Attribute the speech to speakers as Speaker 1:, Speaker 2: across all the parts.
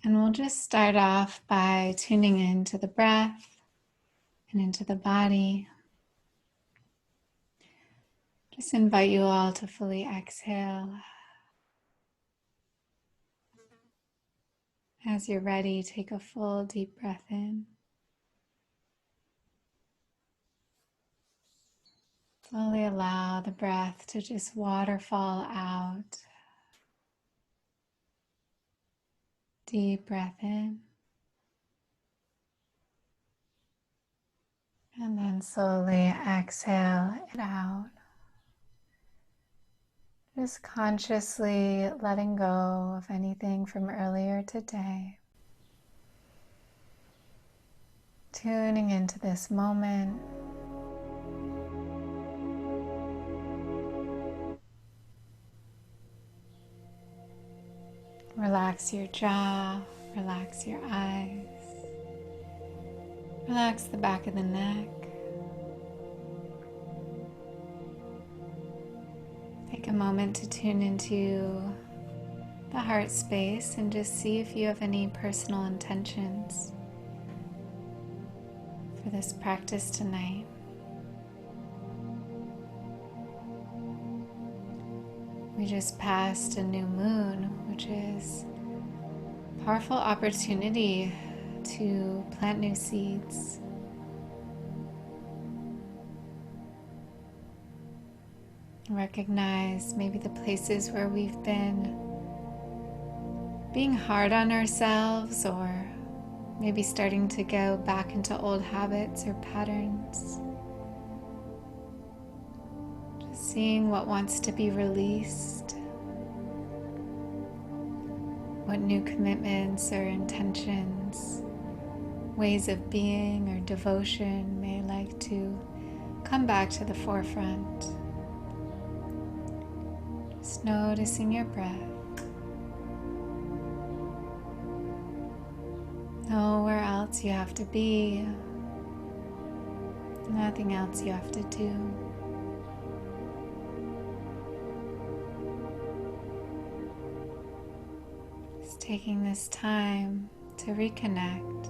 Speaker 1: And we'll just start off by tuning into the breath and into the body. Just invite you all to fully exhale. As you're ready, take a full deep breath in. Slowly allow the breath to just waterfall out. Deep breath in. And then slowly exhale it out. Just consciously letting go of anything from earlier today. Tuning into this moment. Relax your jaw, relax your eyes, relax the back of the neck. Take a moment to tune into the heart space and just see if you have any personal intentions for this practice tonight. We just passed a new moon, which is a powerful opportunity to plant new seeds. Recognize maybe the places where we've been being hard on ourselves, or maybe starting to go back into old habits or patterns. Just seeing what wants to be released, what new commitments or intentions, ways of being or devotion may like to come back to the forefront. Just noticing your breath. Nowhere else you have to be. Nothing else you have to do. Just taking this time to reconnect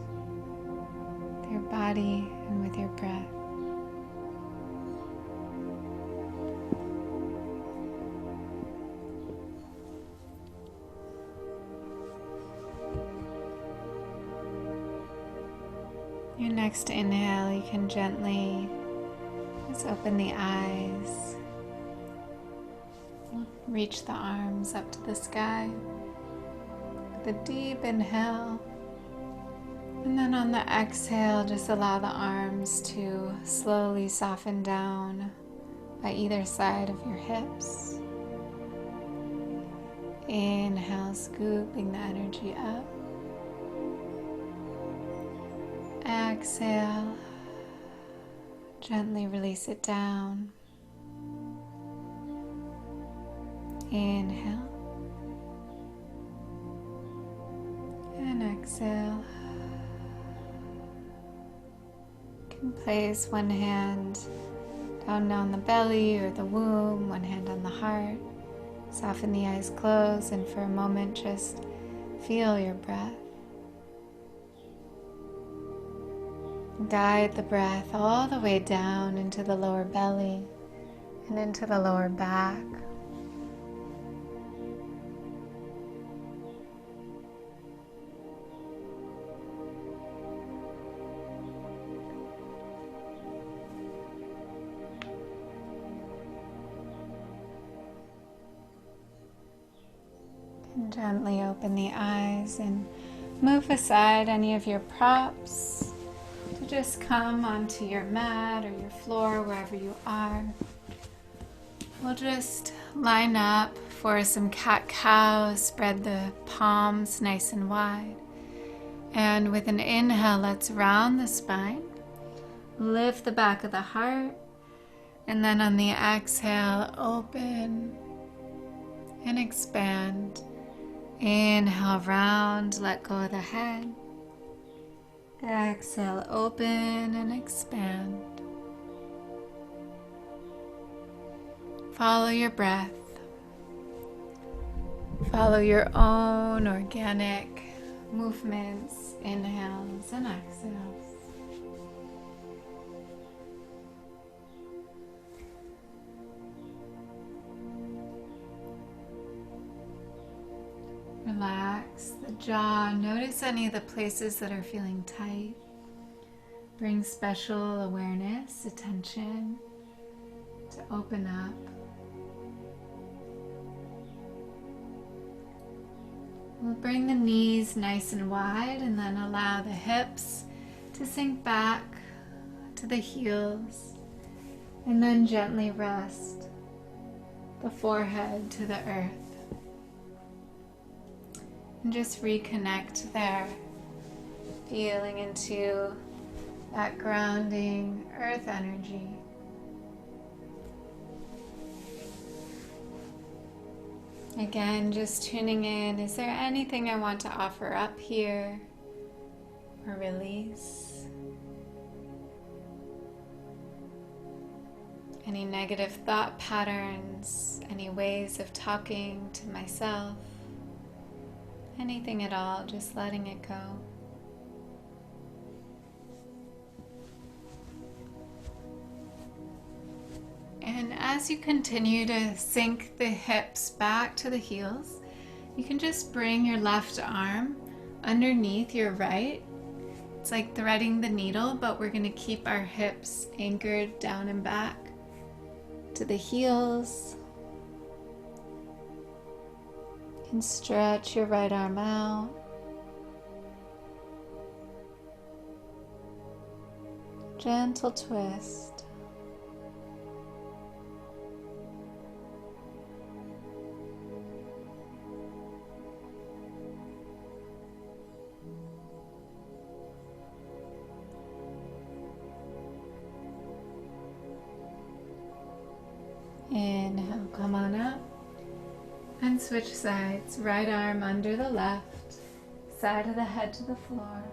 Speaker 1: with your body and with your breath. Your next inhale, you can gently just open the eyes, reach the arms up to the sky with a deep inhale, and then on the exhale, just allow the arms to slowly soften down by either side of your hips. Inhale, scooping the energy up. Exhale, gently release it down. Inhale and exhale. You can place one hand down on the belly or the womb, one hand on the heart. Soften the eyes closed, and for a moment just feel your breath. Guide the breath all the way down into the lower belly and into the lower back. And gently open the eyes and move aside any of your props. To just come onto your mat or your floor, wherever you are. We'll just line up for some cat-cow, spread the palms nice and wide. And with an inhale, let's round the spine, lift the back of the heart, and then on the exhale, open and expand. Inhale, round, let go of the head. Exhale, open and expand. Follow your breath. Follow your own organic movements, inhales and exhales. Relax the jaw. Notice any of the places that are feeling tight. Bring special awareness, attention to open up. We'll bring the knees nice and wide and then allow the hips to sink back to the heels, and then gently rest the forehead to the earth. And just reconnect there, feeling into that grounding earth energy. Again, just tuning in. Is there anything I want to offer up here or release? Any negative thought patterns, any ways of talking to myself, anything at all, just letting it go. And as you continue to sink the hips back to the heels, you can just bring your left arm underneath your right. It's like threading the needle, but we're going to keep our hips anchored down and back to the heels. You can stretch your right arm out. Gentle twist. Inhale, come on up and switch sides. Right arm under the left, side of the head to the floor.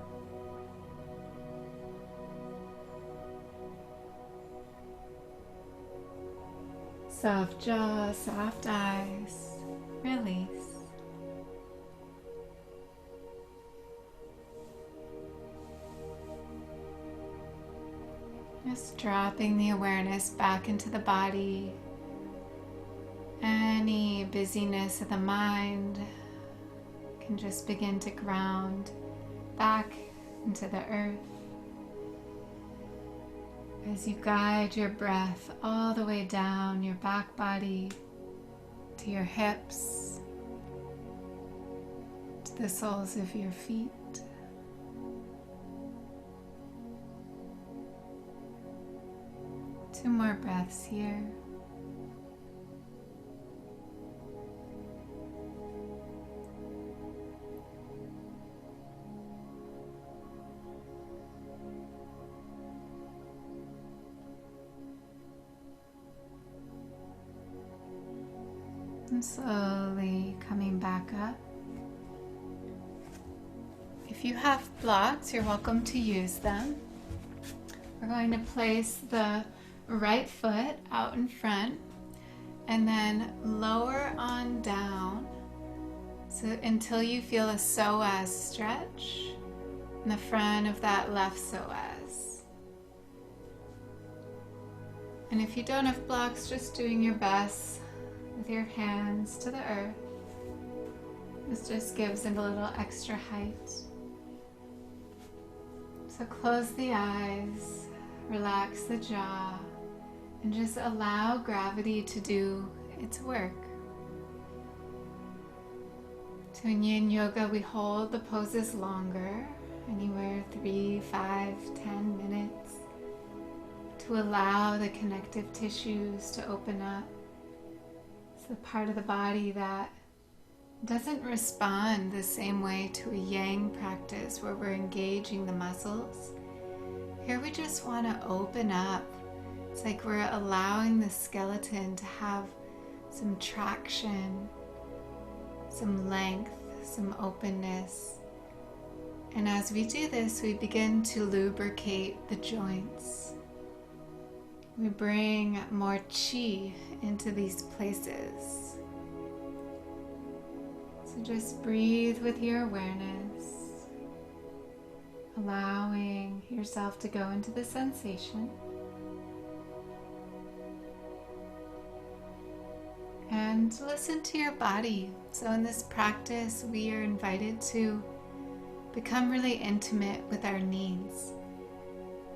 Speaker 1: Soft jaw, soft eyes, release. Just dropping the awareness back into the body. Any busyness of the mind can just begin to ground back into the earth as you guide your breath all the way down your back body to your hips, to the soles of your feet. Two more breaths here. And slowly coming back up. If you have blocks, you're welcome to use them. We're going to place the right foot out in front and then lower on down so until you feel a psoas stretch in the front of that left psoas. And if you don't have blocks, just doing your best with your hands to the earth. This just gives it a little extra height. So close the eyes, relax the jaw, and just allow gravity to do its work. So in Yin Yoga, we hold the poses longer, anywhere 3, 5, 10 minutes, to allow the connective tissues to open up. It's the part of the body that doesn't respond the same way to a yang practice where we're engaging the muscles. Here we just want to open up. It's like we're allowing the skeleton to have some traction, some length, some openness. And as we do this, we begin to lubricate the joints. We bring more chi into these places. So just breathe with your awareness. allowing yourself to go into the sensation. And listen to your body. So in this practice, we are invited to become really intimate with our needs.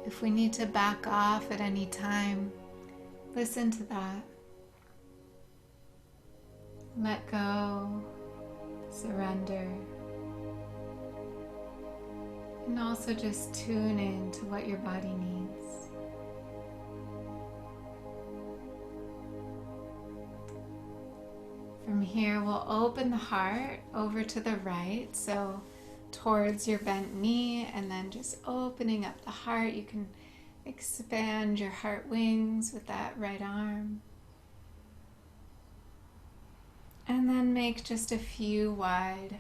Speaker 1: If we need to back off at any time, listen to that. Let go, surrender, and also just tune in to what your body needs. From here, we'll open the heart over to the right, so towards your bent knee, and then just opening up the heart. You can expand your heart wings with that right arm. And then make just a few wide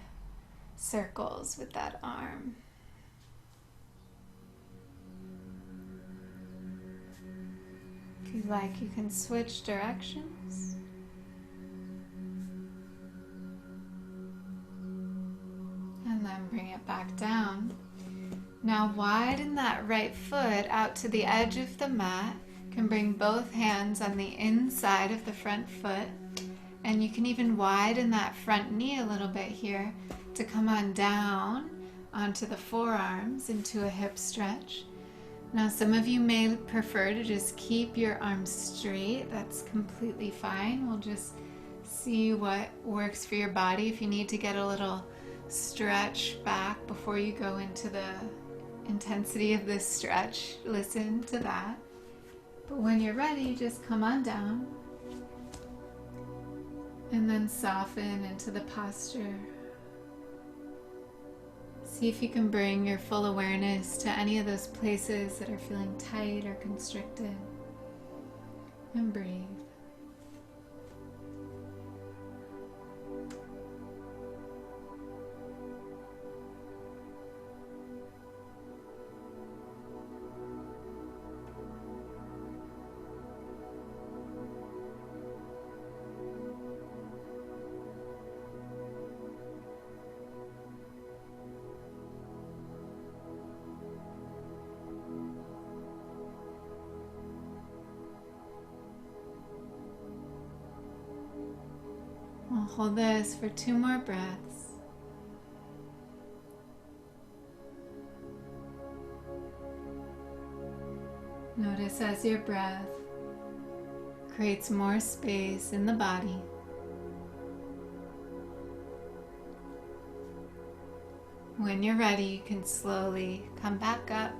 Speaker 1: circles with that arm. If you like, you can switch directions. And then bring it back down. Now widen that right foot out to the edge of the mat. You can bring both hands on the inside of the front foot. And you can even widen that front knee a little bit here to come on down onto the forearms into a hip stretch. Now some of you may prefer to just keep your arms straight. That's completely fine. We'll just see what works for your body. If you need to get a little stretch back before you go into the intensity of this stretch, listen to that. But when you're ready, just come on down. And then soften into the posture. See if you can bring your full awareness to any of those places that are feeling tight or constricted. And breathe. We'll hold this for 2 more breaths. Notice as your breath creates more space in the body. When you're ready, you can slowly come back up.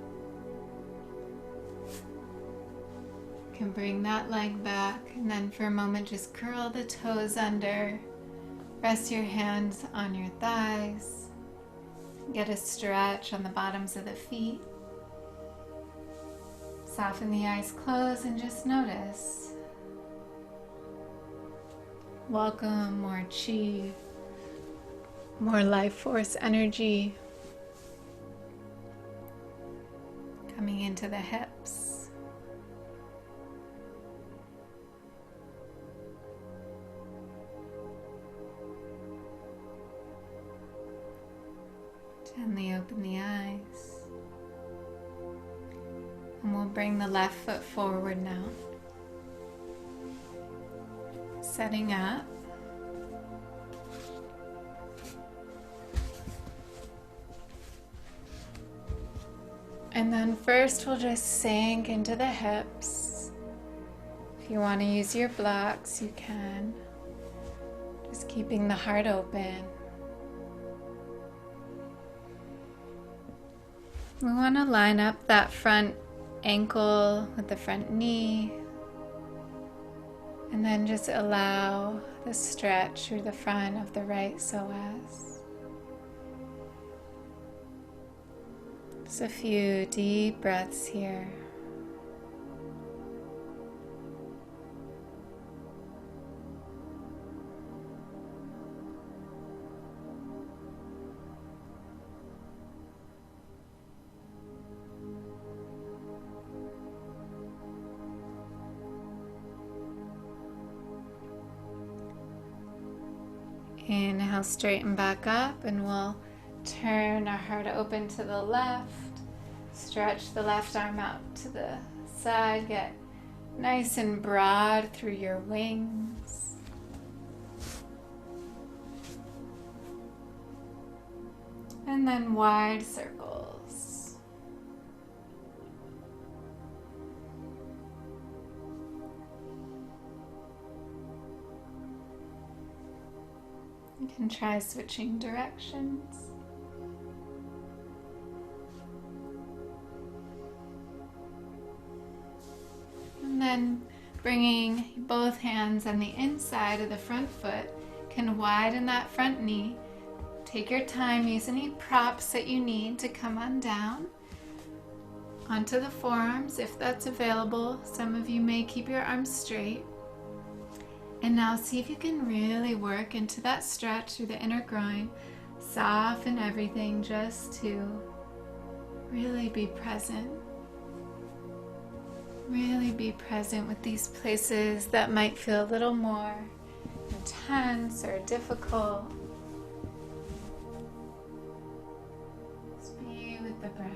Speaker 1: You can bring that leg back, and then for a moment just curl the toes under. Rest your hands on your thighs. Get a stretch on the bottoms of the feet. Soften the eyes closed and just notice. Welcome more chi, more life force energy coming into the hips. Gently open the eyes. And we'll bring the left foot forward now. Setting up. And then first we'll just sink into the hips. If you want to use your blocks, you can. Just keeping the heart open. We want to line up that front ankle with the front knee, and then just allow the stretch through the front of the right psoas. Just a few deep breaths here. Inhale, straighten back up, and we'll turn our heart open to the left. Stretch the left arm out to the side. Get nice and broad through your wings. And then wide circles. You can try switching directions. And then bringing both hands on the inside of the front foot, can widen that front knee. Take your time, use any props that you need to come on down onto the forearms if that's available. Some of you may keep your arms straight. And now see if you can really work into that stretch through the inner groin. Soften everything just to really be present. Really be present with these places that might feel a little more intense or difficult. Just be with the breath.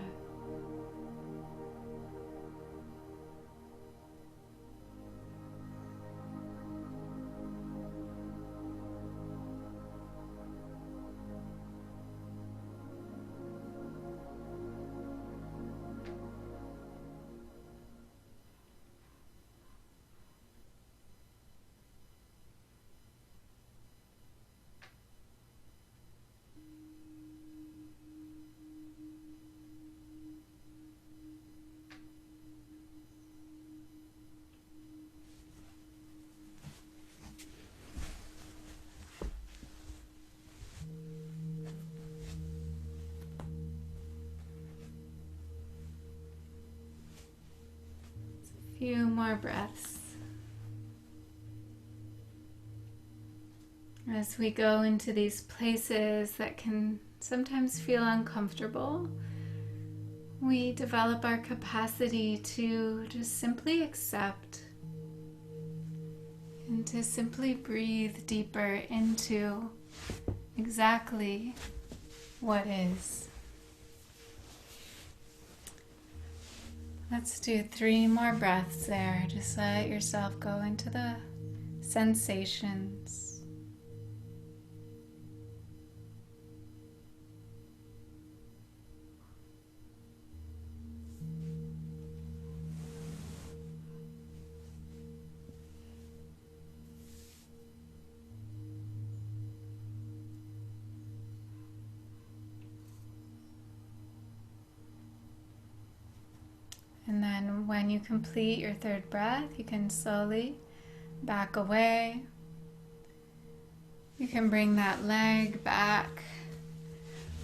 Speaker 1: Few more breaths. As we go into these places that can sometimes feel uncomfortable, we develop our capacity to just simply accept and to simply breathe deeper into exactly what is. Let's do 3 more breaths there. Just let yourself go into the sensations. And then when you complete your 3rd breath, you can slowly back away. You can bring that leg back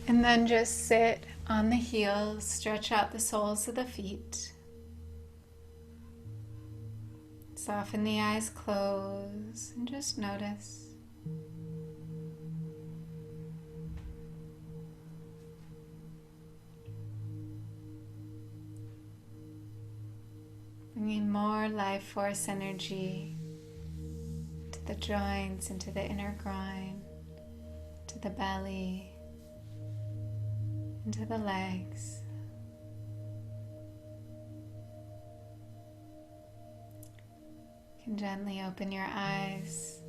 Speaker 1: and then just sit on the heels, stretch out the soles of the feet. Soften the eyes, close, and just notice. Bringing more life force energy to the joints, into the inner groin, to the belly, into the legs. You can gently open your eyes.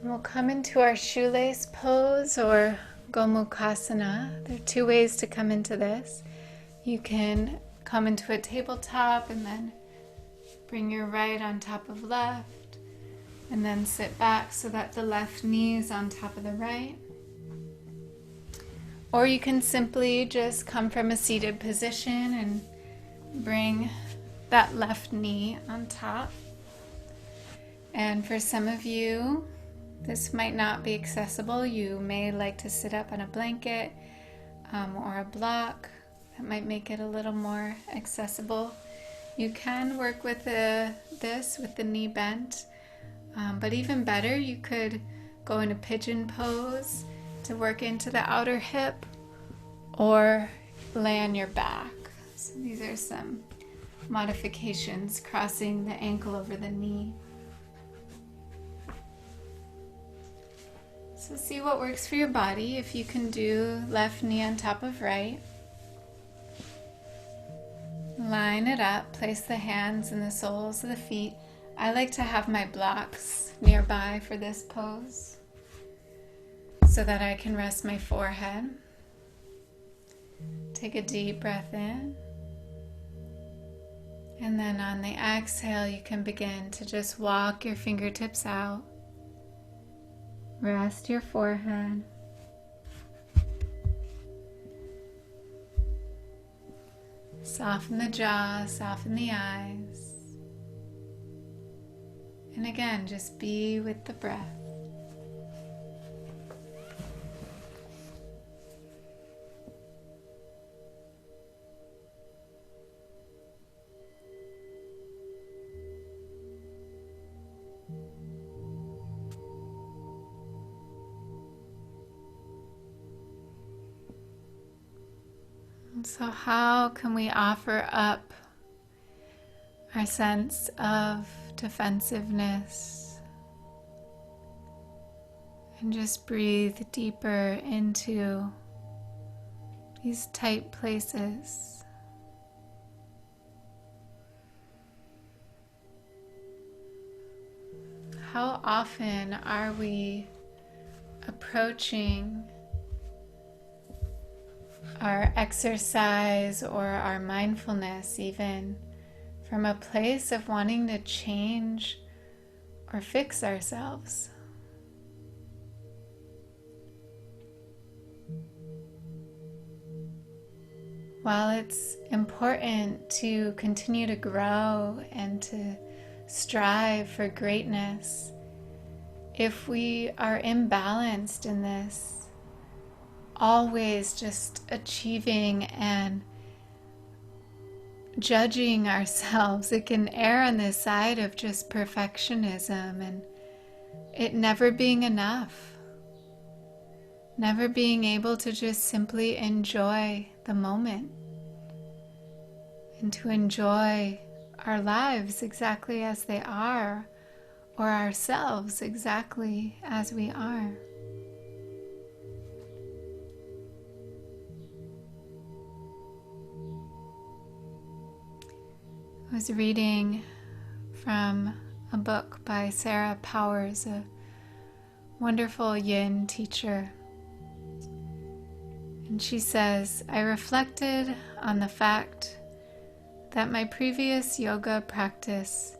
Speaker 1: And we'll come into our shoelace pose or Gomukhasana. There are 2 ways to come into this. You can come into a tabletop and then bring your right on top of left and then sit back so that the left knee is on top of the right. Or you can simply just come from a seated position and bring that left knee on top. And for some of you, this might not be accessible. You may like to sit up on a blanket or a block. That might make it a little more accessible. You can work with this with the knee bent, but even better, you could go into pigeon pose to work into the outer hip, or lay on your back. So these are some modifications, crossing the ankle over the knee. So see what works for your body. If you can do left knee on top of right, line it up, place the hands in the soles of the feet. I like to have my blocks nearby for this pose so that I can rest my forehead. Take a deep breath in. And then on the exhale, you can begin to just walk your fingertips out. Rest your forehead. Soften the jaw, soften the eyes. And again, just be with the breath. So how can we offer up our sense of defensiveness and just breathe deeper into these tight places? How often are we approaching our exercise or our mindfulness even from a place of wanting to change or fix ourselves? While it's important to continue to grow and to strive for greatness, if we are imbalanced in this, always just achieving and judging ourselves, it can err on the side of just perfectionism and it never being enough. Never being able to just simply enjoy the moment and to enjoy our lives exactly as they are, or ourselves exactly as we are. I was reading from a book by Sarah Powers, a wonderful Yin teacher. And she says, I reflected on the fact that my previous yoga practice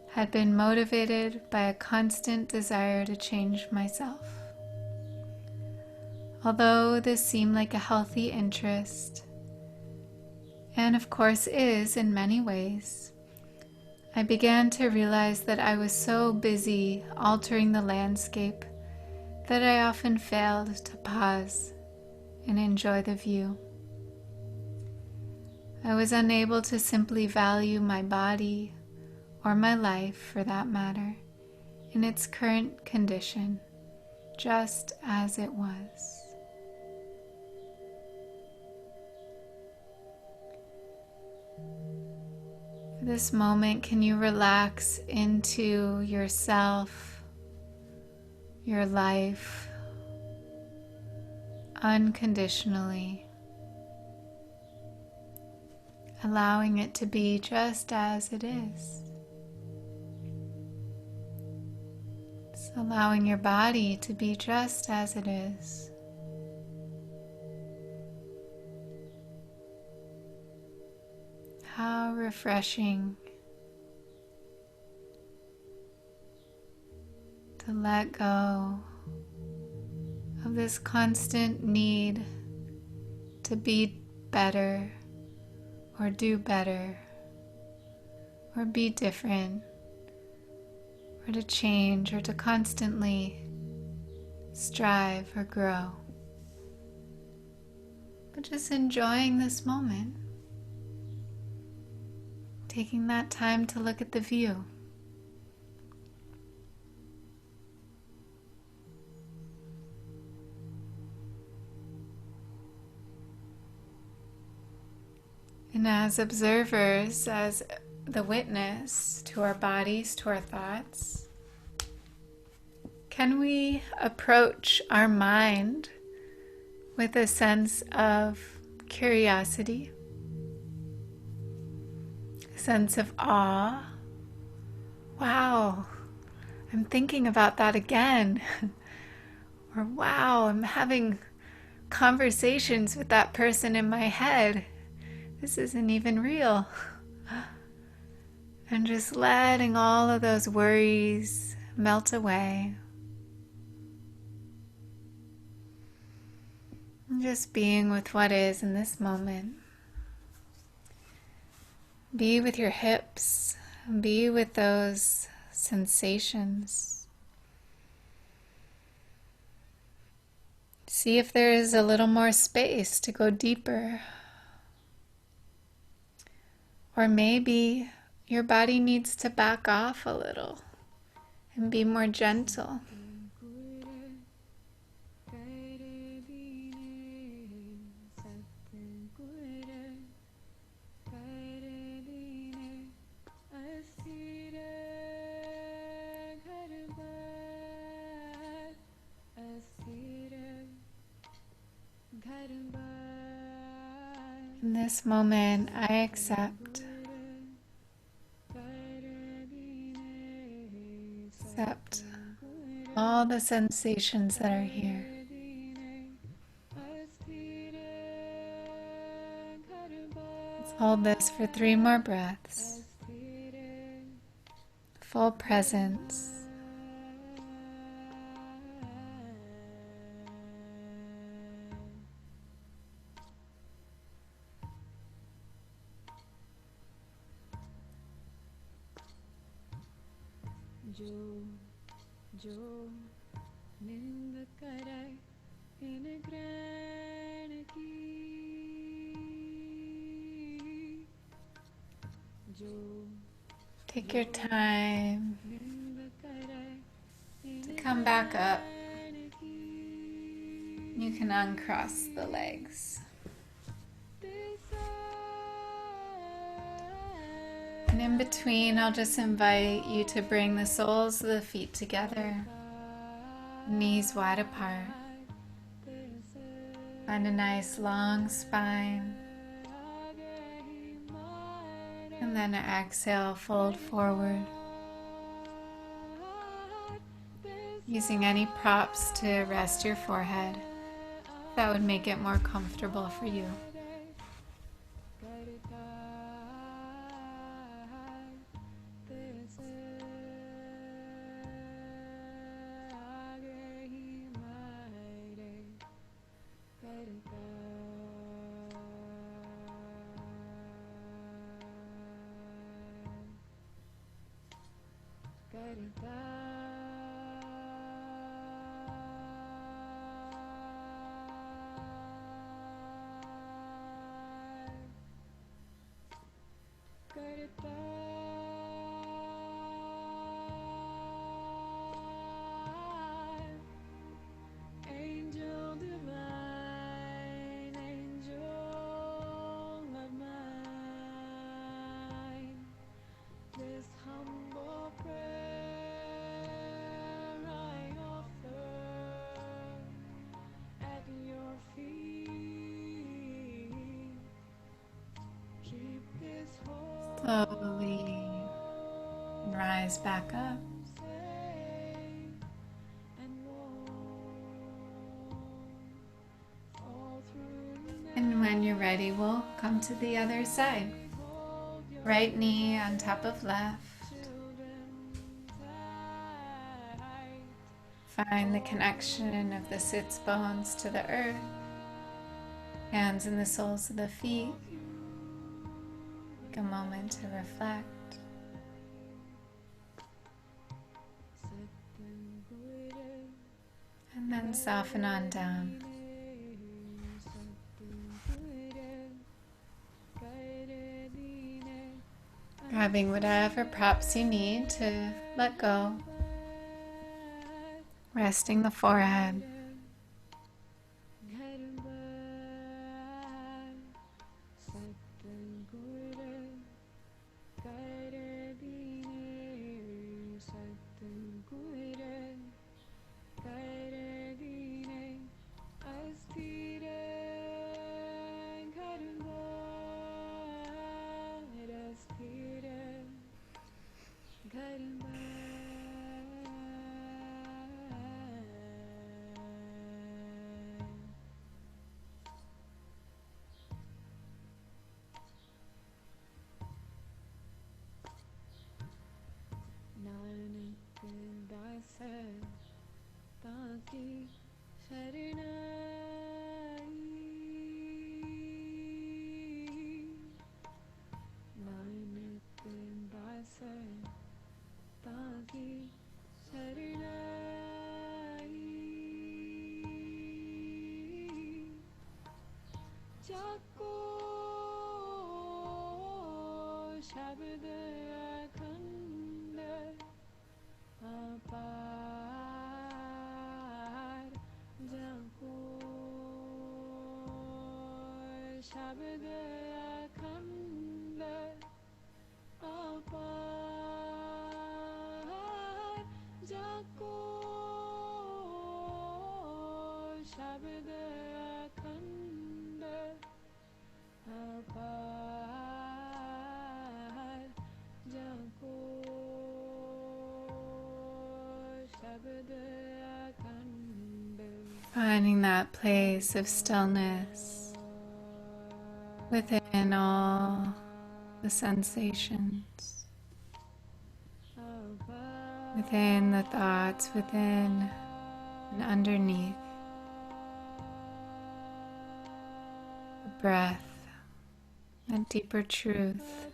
Speaker 1: had been motivated by a constant desire to change myself. Although this seemed like a healthy interest, and of course is in many ways, I began to realize that I was so busy altering the landscape that I often failed to pause and enjoy the view. I was unable to simply value my body, or my life for that matter, in its current condition, just as it was. For this moment, can you relax into yourself, your life, unconditionally, allowing it to be just as it is. Just allowing your body to be just as it is. How refreshing to let go of this constant need to be better or do better or be different or to change or to constantly strive or grow. But just enjoying this moment. Taking that time to look at the view. And as observers, as the witness to our bodies, to our thoughts, can we approach our mind with a sense of curiosity? sense of awe. Wow, I'm thinking about that again. Or wow, I'm having conversations with that person in my head. This isn't even real. And just letting all of those worries melt away. And just being with what is in this moment. Be with your hips. Be with those sensations. See if there is a little more space to go deeper. Or maybe your body needs to back off a little and be more gentle. In this moment, I accept all the sensations that are here. Let's hold this for 3 more breaths. Full presence. Take your time to come back up. You can uncross the legs. And in between, I'll just invite you to bring the soles of the feet together, knees wide apart. Find a nice long spine. And then exhale, fold forward. Using any props to rest your forehead. That would make it more comfortable for you.
Speaker 2: Angel divine, angel of mine, this humble prayer I offer at your feet. Keep this whole
Speaker 1: Slowly rise back up. And when you're ready, we'll come to the other side. Right knee on top of left. Find the connection of the sits bones to the earth. Hands in the soles of the feet. Take a moment to reflect. And then soften on down. Grabbing whatever props you need to let go. Resting the forehead. Finding that place of stillness within all the sensations, within the thoughts, within and underneath the breath, and deeper truth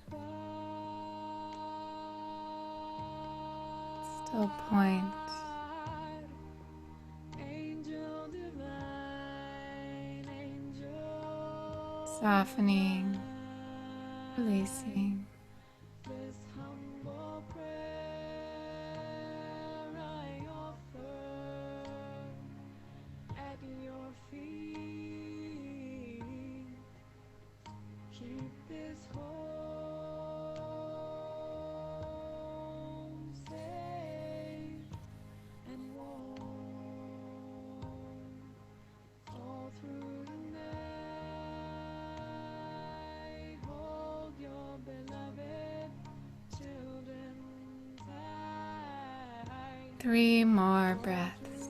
Speaker 1: still points. Softening, releasing. Three more breaths.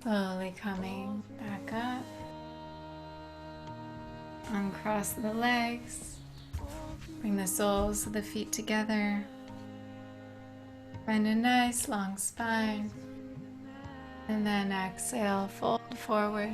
Speaker 1: Slowly coming back up. Uncross the legs. Bring the soles of the feet together. Find a nice long spine. And then exhale, fold forward.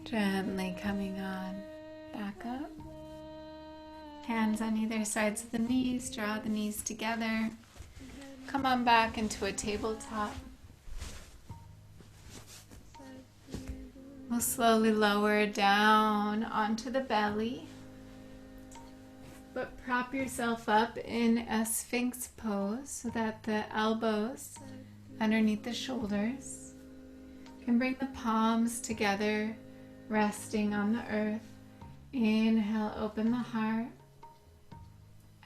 Speaker 1: Gently coming on, back up. Hands on either sides of the knees, draw the knees together. Come on back into a tabletop. We'll slowly lower down onto the belly. But prop yourself up in a Sphinx pose so that the elbows underneath the shoulders. You can bring the palms together, resting on the earth. Inhale, open the heart.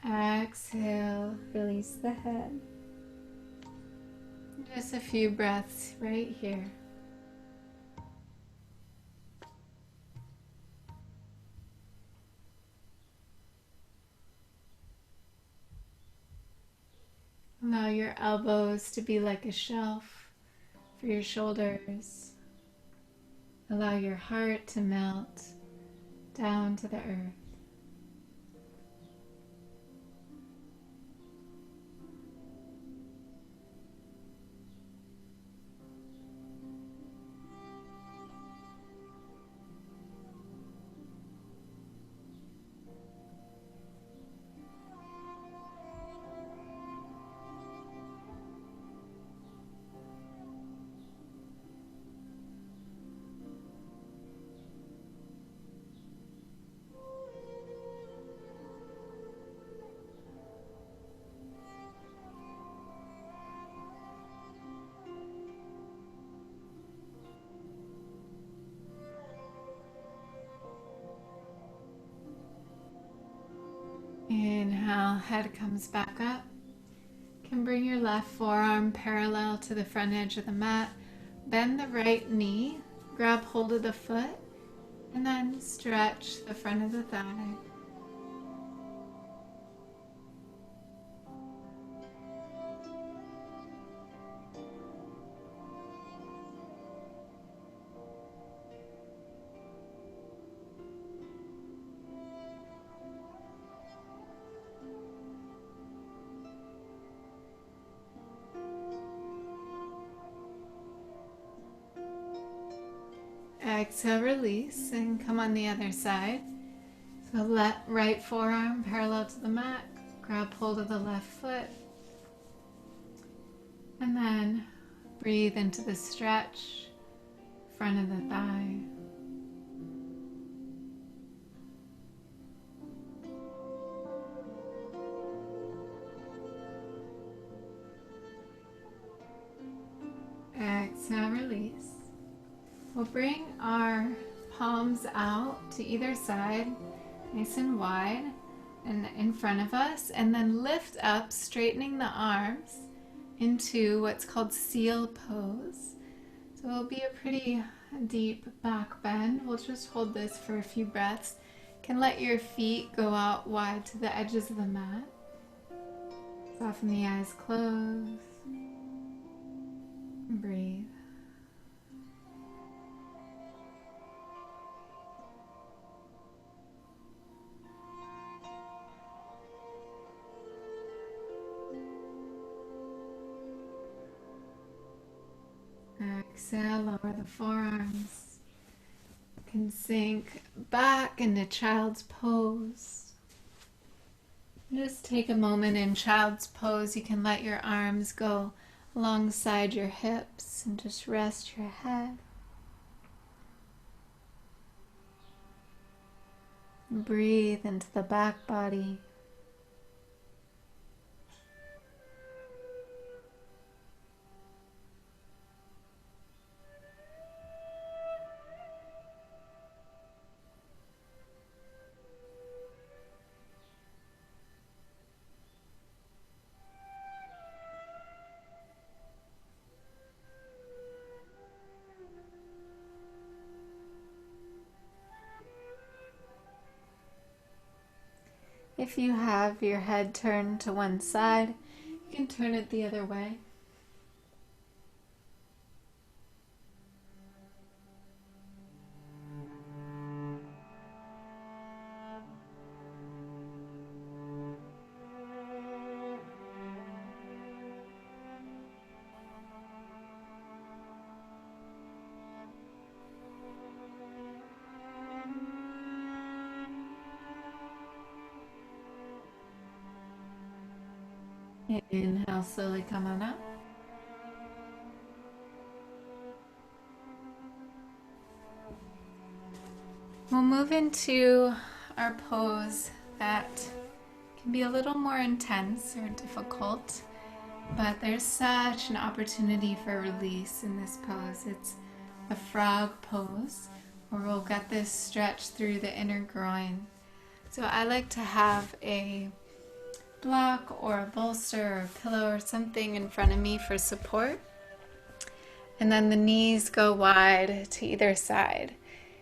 Speaker 1: Exhale, release the head. Just a few breaths right here. Allow your elbows to be like a shelf for your shoulders. Allow your heart to melt down to the earth. inhale, head comes back up. You can bring your left forearm parallel to the front edge of the mat. Bend the right knee, grab hold of the foot, and then stretch the front of the thigh. Exhale, release, and come on the other side. So let right forearm parallel to the mat, grab hold of the left foot, and then breathe into the stretch, front of the thigh. Exhale, release. We'll bring our palms out to either side, nice and wide and in front of us, and then lift up, straightening the arms into what's called seal pose. So it'll be a pretty deep back bend. We'll just hold this for a few breaths. You can let your feet go out wide to the edges of the mat. Soften the eyes, close, and breathe. Exhale, lower the forearms. You can sink back into child's pose. Just take a moment in child's pose. You can let your arms go alongside your hips and just rest your head. Breathe into the back body. If you have your head turned to one side, you can turn it the other way. Inhale, slowly come on up. We'll move into our pose that can be a little more intense or difficult, but there's such an opportunity for release in this pose. It's the frog pose, where we'll get this stretch through the inner groin. So I like to have a block or a bolster or a pillow or something in front of me for support, and then the knees go wide to either side.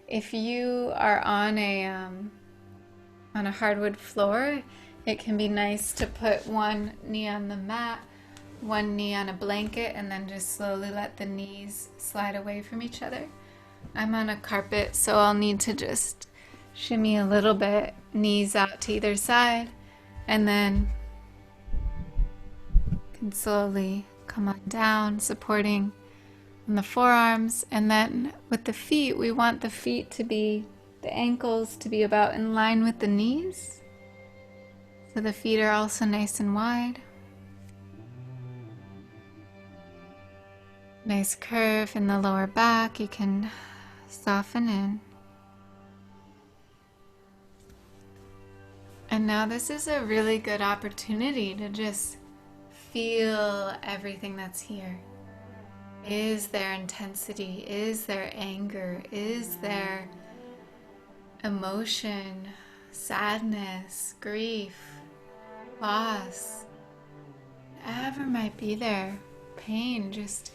Speaker 1: If you are on a hardwood floor, it can be nice to put one knee on the mat, one knee on a blanket, and then just slowly let the knees slide away from each other. I'm on a carpet, so I'll need to just shimmy a little bit, knees out to either side, and then can slowly come on down, supporting on the forearms. And then with the feet, we want the ankles to be about in line with the knees. So the feet are also nice and wide. Nice curve in the lower back. You can soften in. And now this is a really good opportunity to just feel everything that's here. Is there intensity? Is there anger? Is there emotion, sadness, grief? loss, whatever might be there, pain, just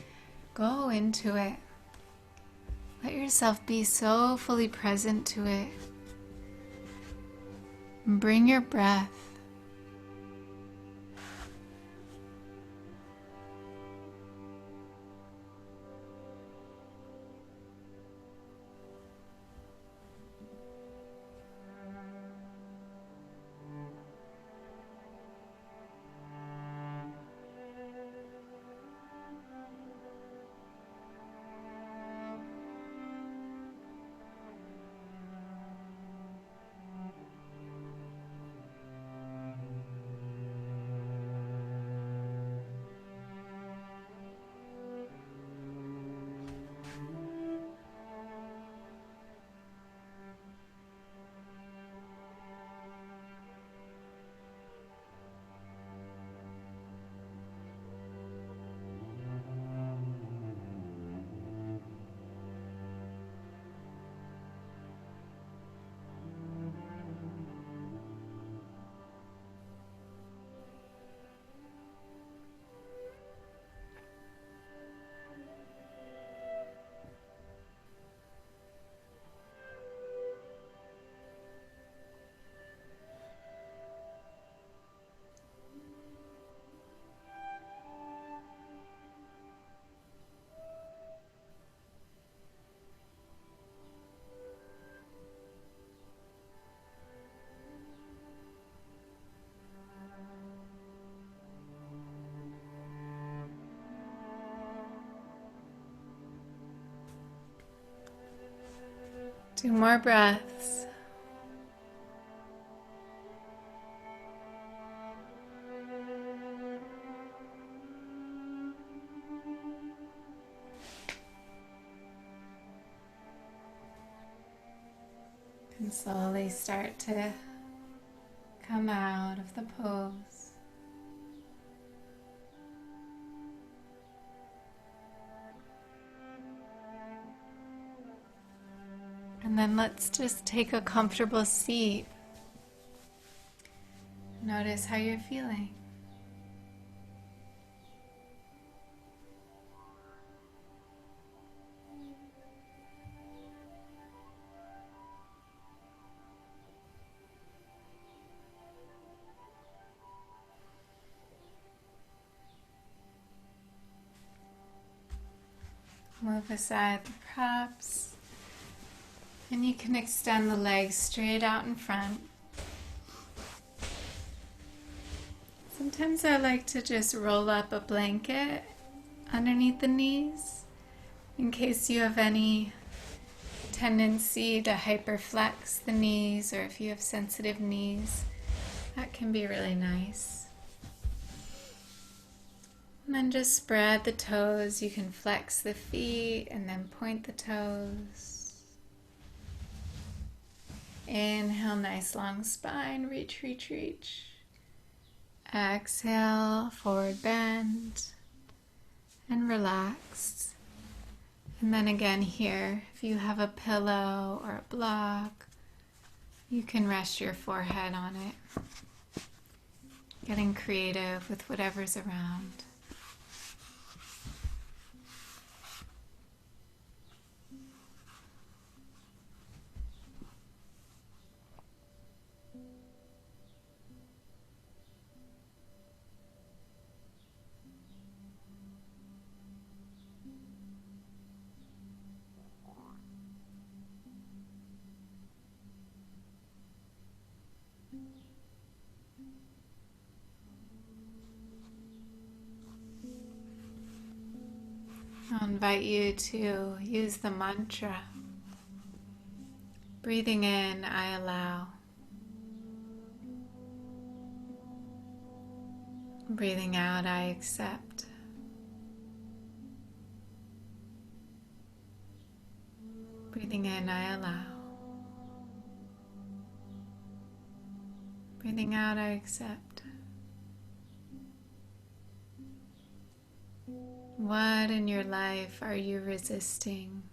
Speaker 1: go into it. Let yourself be so fully present to it. And bring your breath. Two more breaths. And slowly start to come out of the pose. And then let's just take a comfortable seat. Notice how you're feeling. Move aside the props. And you can extend the legs straight out in front. Sometimes I like to just roll up a blanket underneath the knees in case you have any tendency to hyperflex the knees, or if you have sensitive knees, that can be really nice. And then just spread the toes. You can flex the feet and then point the toes. Inhale, nice long spine, reach, reach, reach. Exhale, forward bend and relax. And then again here, if you have a pillow or a block, you can rest your forehead on it. Getting creative with whatever's around. I'll invite you to use the mantra. Breathing in, I allow. Breathing out, I accept. Breathing in, I allow. Breathing out, I accept. What in your life are you resisting?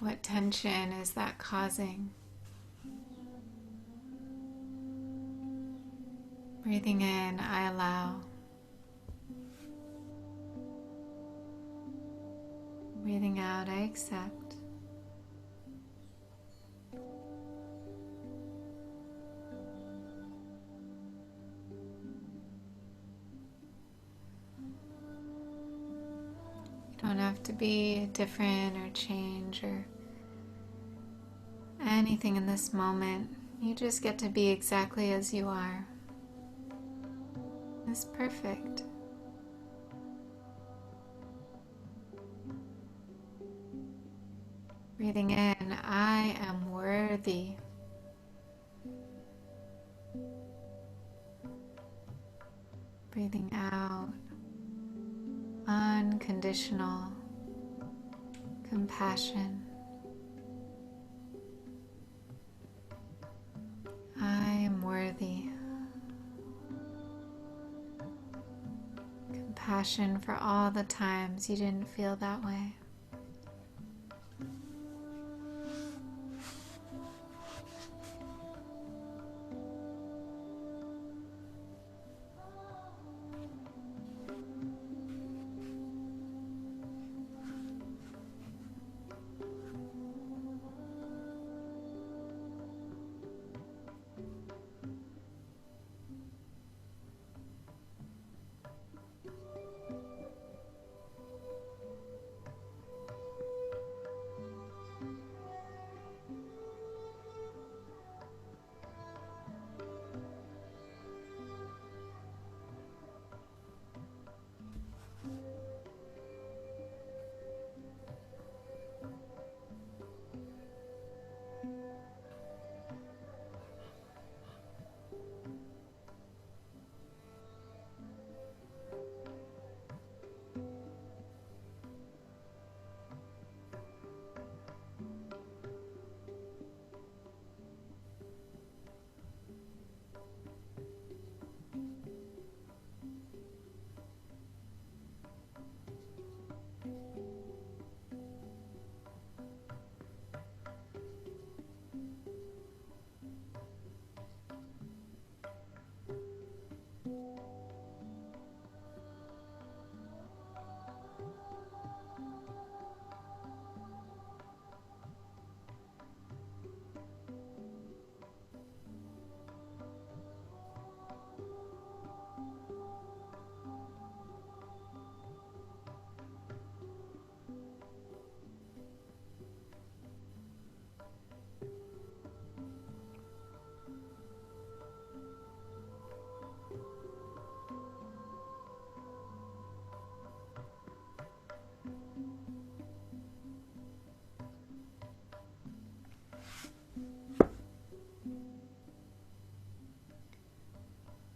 Speaker 1: What tension is that causing? Breathing in, I allow. Breathing out, I accept. You don't have to be different or change or anything in this moment. You just get to be exactly as you are. It's perfect. Breathing in, I am worthy. Breathing out, unconditional compassion. I am worthy. Compassion for all the times you didn't feel that way.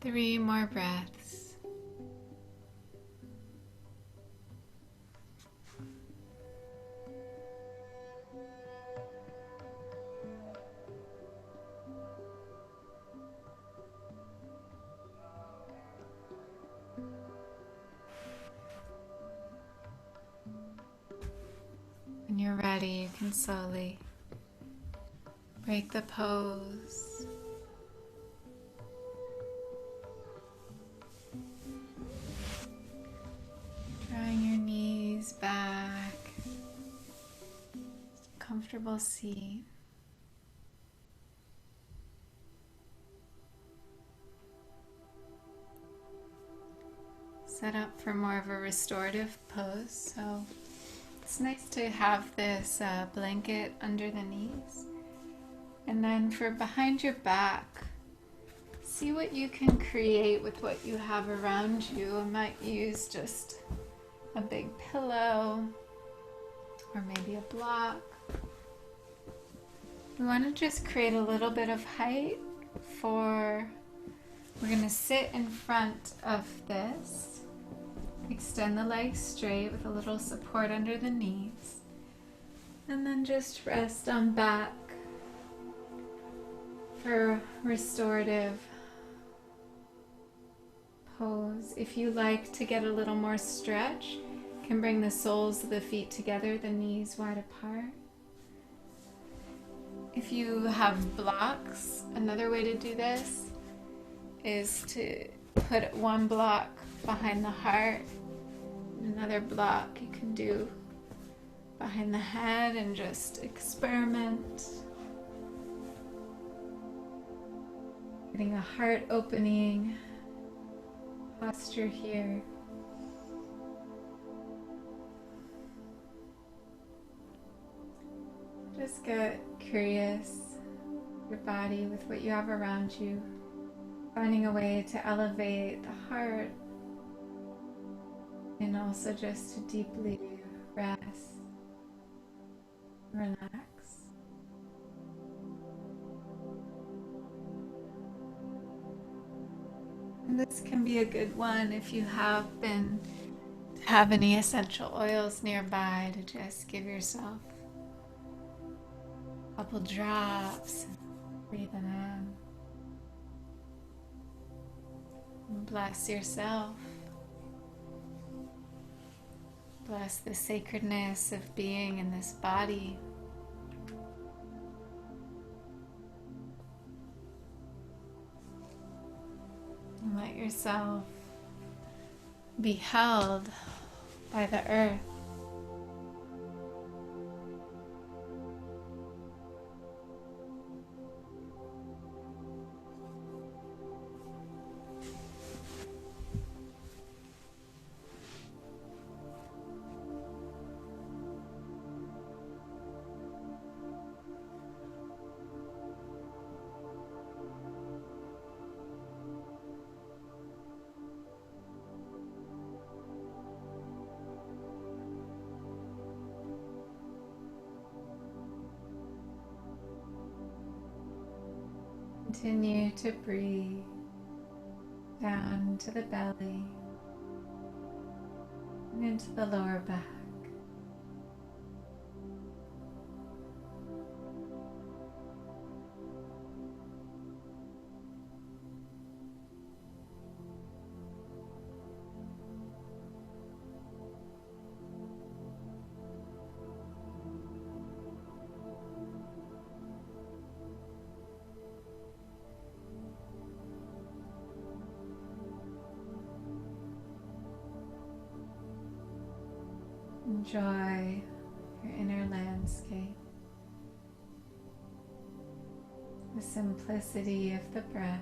Speaker 1: Three more breaths. When you're ready, you can slowly break the pose. Drawing your knees back. Comfortable seat. Set up for more of a restorative pose. So it's nice to have this blanket under the knees. And then for behind your back, see what you can create with what you have around you. I might use just a big pillow or maybe a block. We want to just create a little bit of height we're going to sit in front of this. Extend the legs straight with a little support under the knees. And then just rest on back for restorative pose. If you like to get a little more stretch, you can bring the soles of the feet together, the knees wide apart. If you have blocks, another way to do this is to put one block behind the heart, another block you can do behind the head, and just experiment. Getting a heart opening posture here. Just get curious, your body, with what you have around you, finding a way to elevate the heart and also just to deeply rest, relax. And this can be a good one if you have any essential oils nearby, to just give yourself a couple drops, breathe it in, and bless yourself. Bless the sacredness of being in this body. And let yourself be held by the earth. Continue to breathe down to the belly and into the lower back. Enjoy your inner landscape, the simplicity of the breath.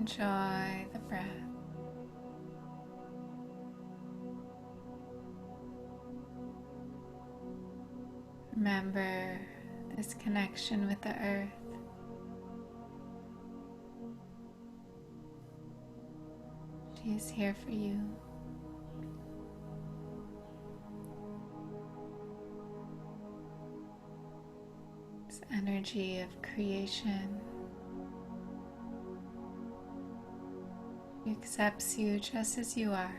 Speaker 1: enjoy the breath. Remember this connection with the earth. She is here for you. This energy of creation. She accepts you just as you are.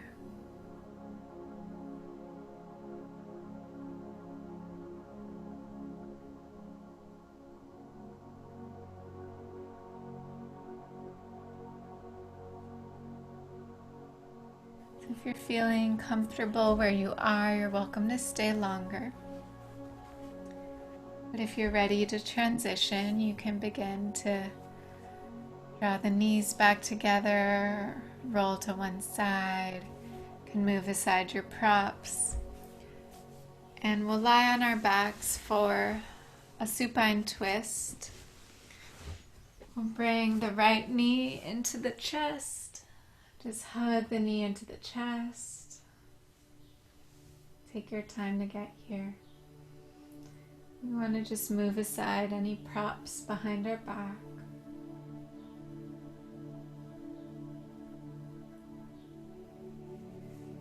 Speaker 1: So if you're feeling comfortable where you are, you're welcome to stay longer. But if you're ready to transition, you can begin to draw the knees back together, roll to one side, you can move aside your props, and we'll lie on our backs for a supine twist. We'll bring the right knee into the chest, just hug the knee into the chest. Take your time to get here. We want to just move aside any props behind our back.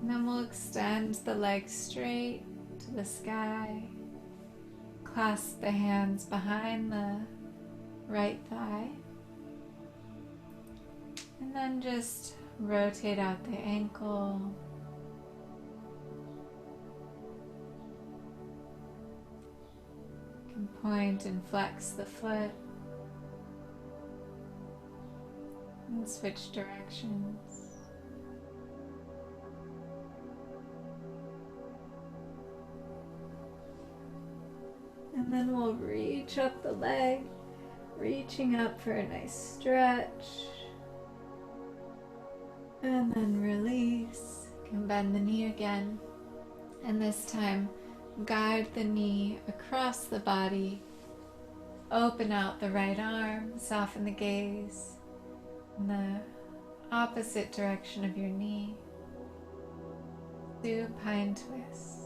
Speaker 1: And then we'll extend the legs straight to the sky. Clasp the hands behind the right thigh. And then just rotate out the ankle. You can point and flex the foot. And switch directions. And then we'll reach up the leg, reaching up for a nice stretch. And then release. You can bend the knee again. And this time, guide the knee across the body. Open out the right arm, soften the gaze in the opposite direction of your knee. Supine twist.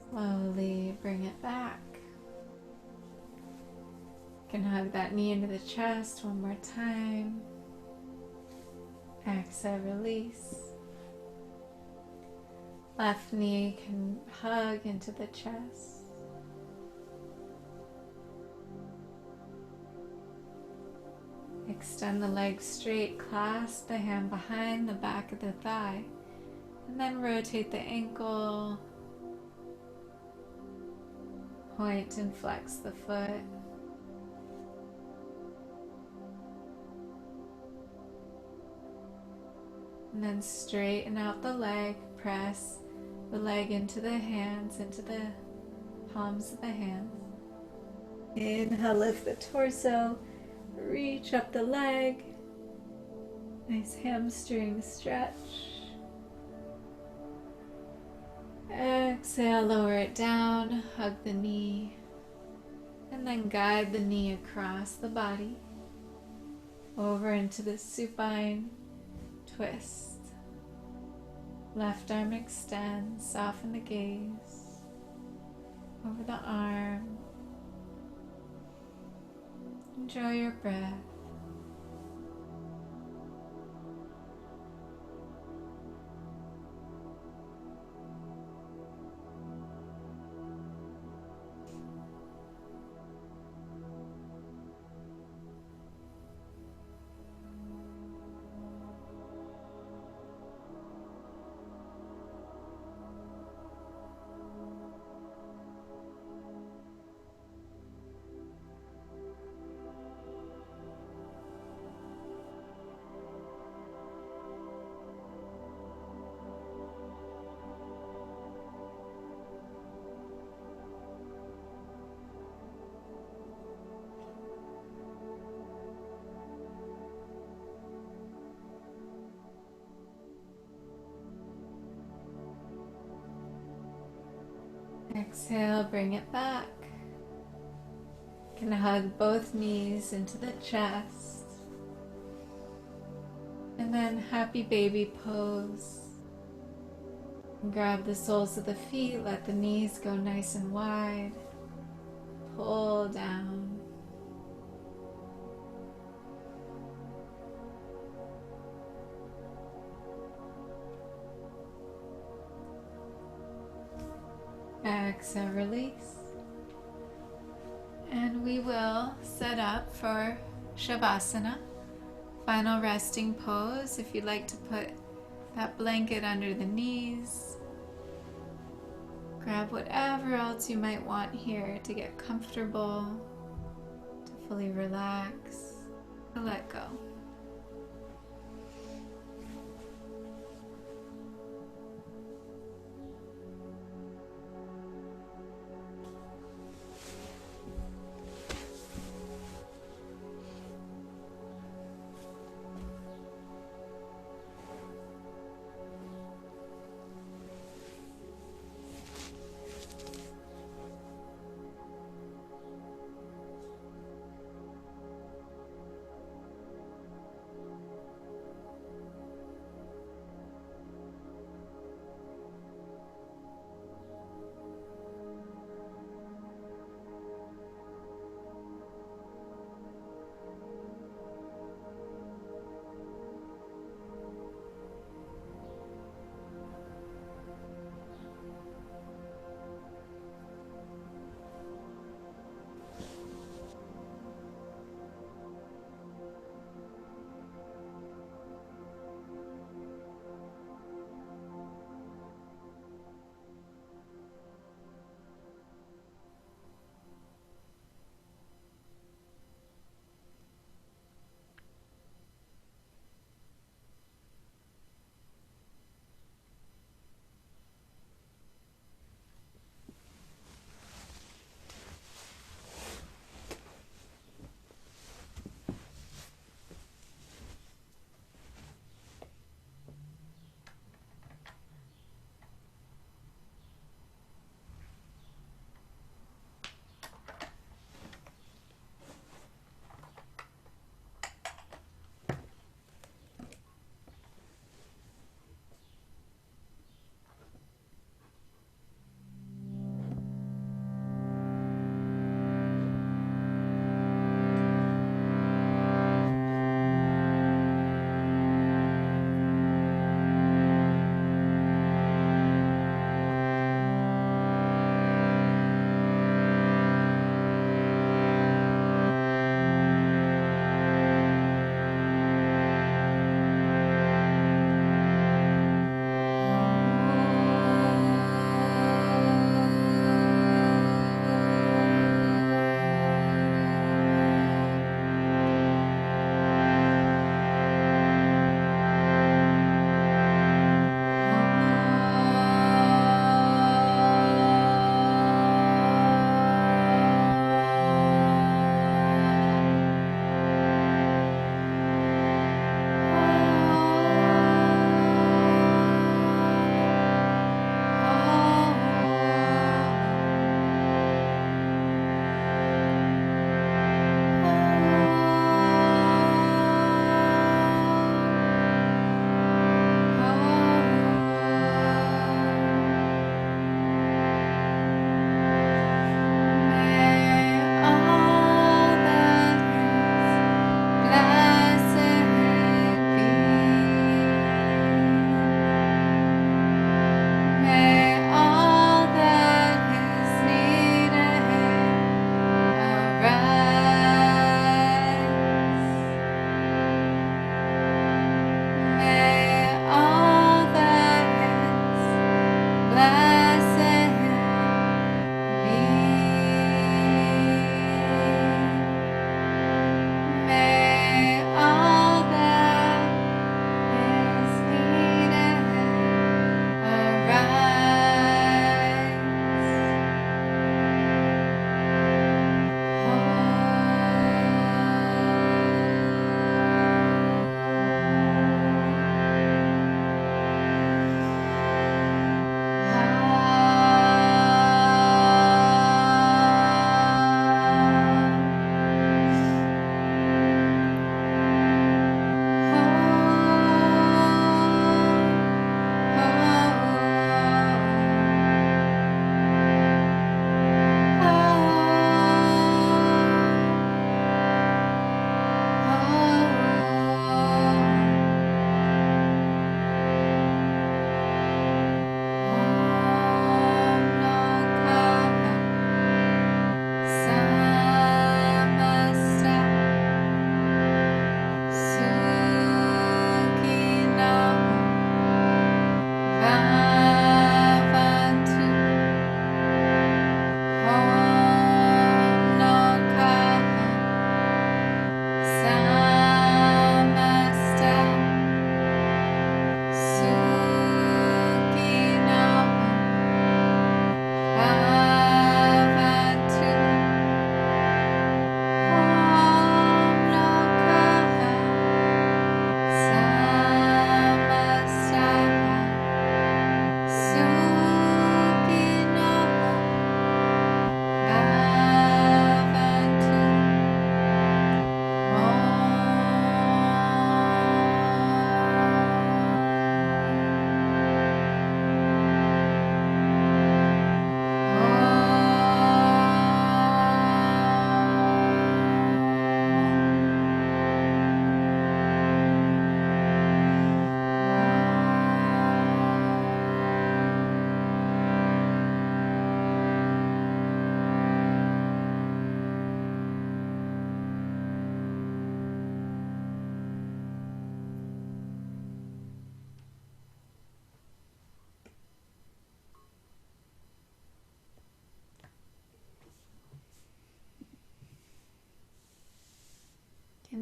Speaker 1: Slowly bring it back. You can hug that knee into the chest one more time. Exhale, release. Left knee can hug into the chest. Extend the legs straight, clasp the hand behind the back of the thigh, and then rotate the ankle. Point and flex the foot. And then straighten out the leg, press the leg into the hands, into the palms of the hands. Inhale, lift the torso, reach up the leg. Nice hamstring stretch. Exhale, lower it down, hug the knee, and then guide the knee across the body over into the supine twist. Left arm extends, soften the gaze over the arm. Enjoy your breath. Exhale, bring it back. You can hug both knees into the chest. And then happy baby pose. Grab the soles of the feet, let the knees go nice and wide. Pull down. Exhale, release. And we will set up for Shavasana, final resting pose. If you'd like to put that blanket under the knees, grab whatever else you might want here to get comfortable, to fully relax, to let go.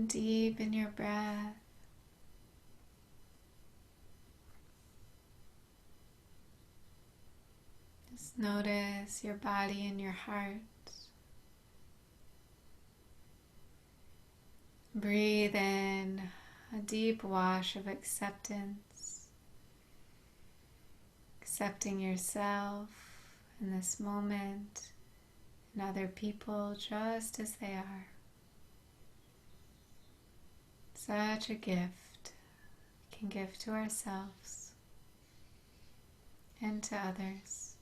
Speaker 1: and deepen your breath. Just notice your body and your heart. Breathe in a deep wash of acceptance, accepting yourself in this moment and other people just as they are. Such a gift we can give to ourselves and to others.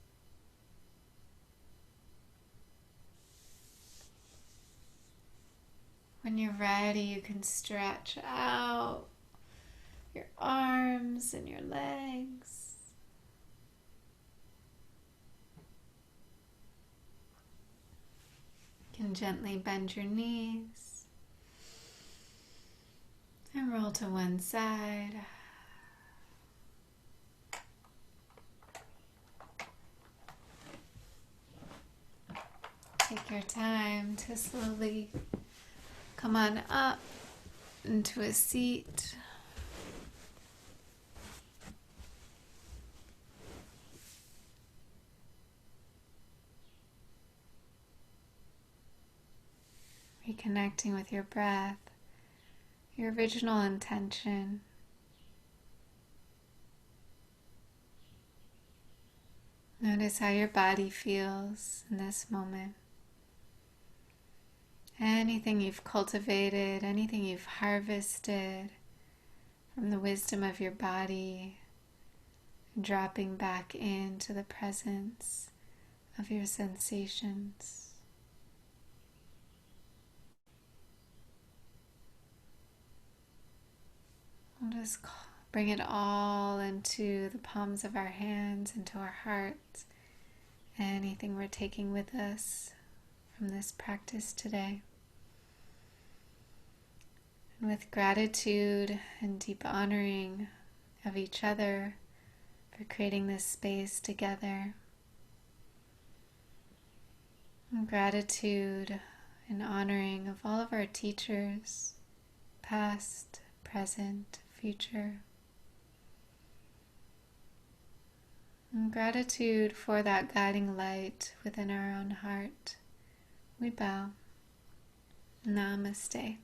Speaker 1: When you're ready, you can stretch out your arms and your legs. You can gently bend your knees and roll to one side. Take your time to slowly come on up into a seat. Reconnecting with your breath, your original intention. Notice how your body feels in this moment. Anything you've cultivated, anything you've harvested from the wisdom of your body, dropping back into the presence of your sensations. We'll just bring it all into the palms of our hands, into our hearts, anything we're taking with us from this practice today. And with gratitude and deep honoring of each other for creating this space together, and gratitude and honoring of all of our teachers, past, present, future. And gratitude for that guiding light within our own heart. We bow. Namaste.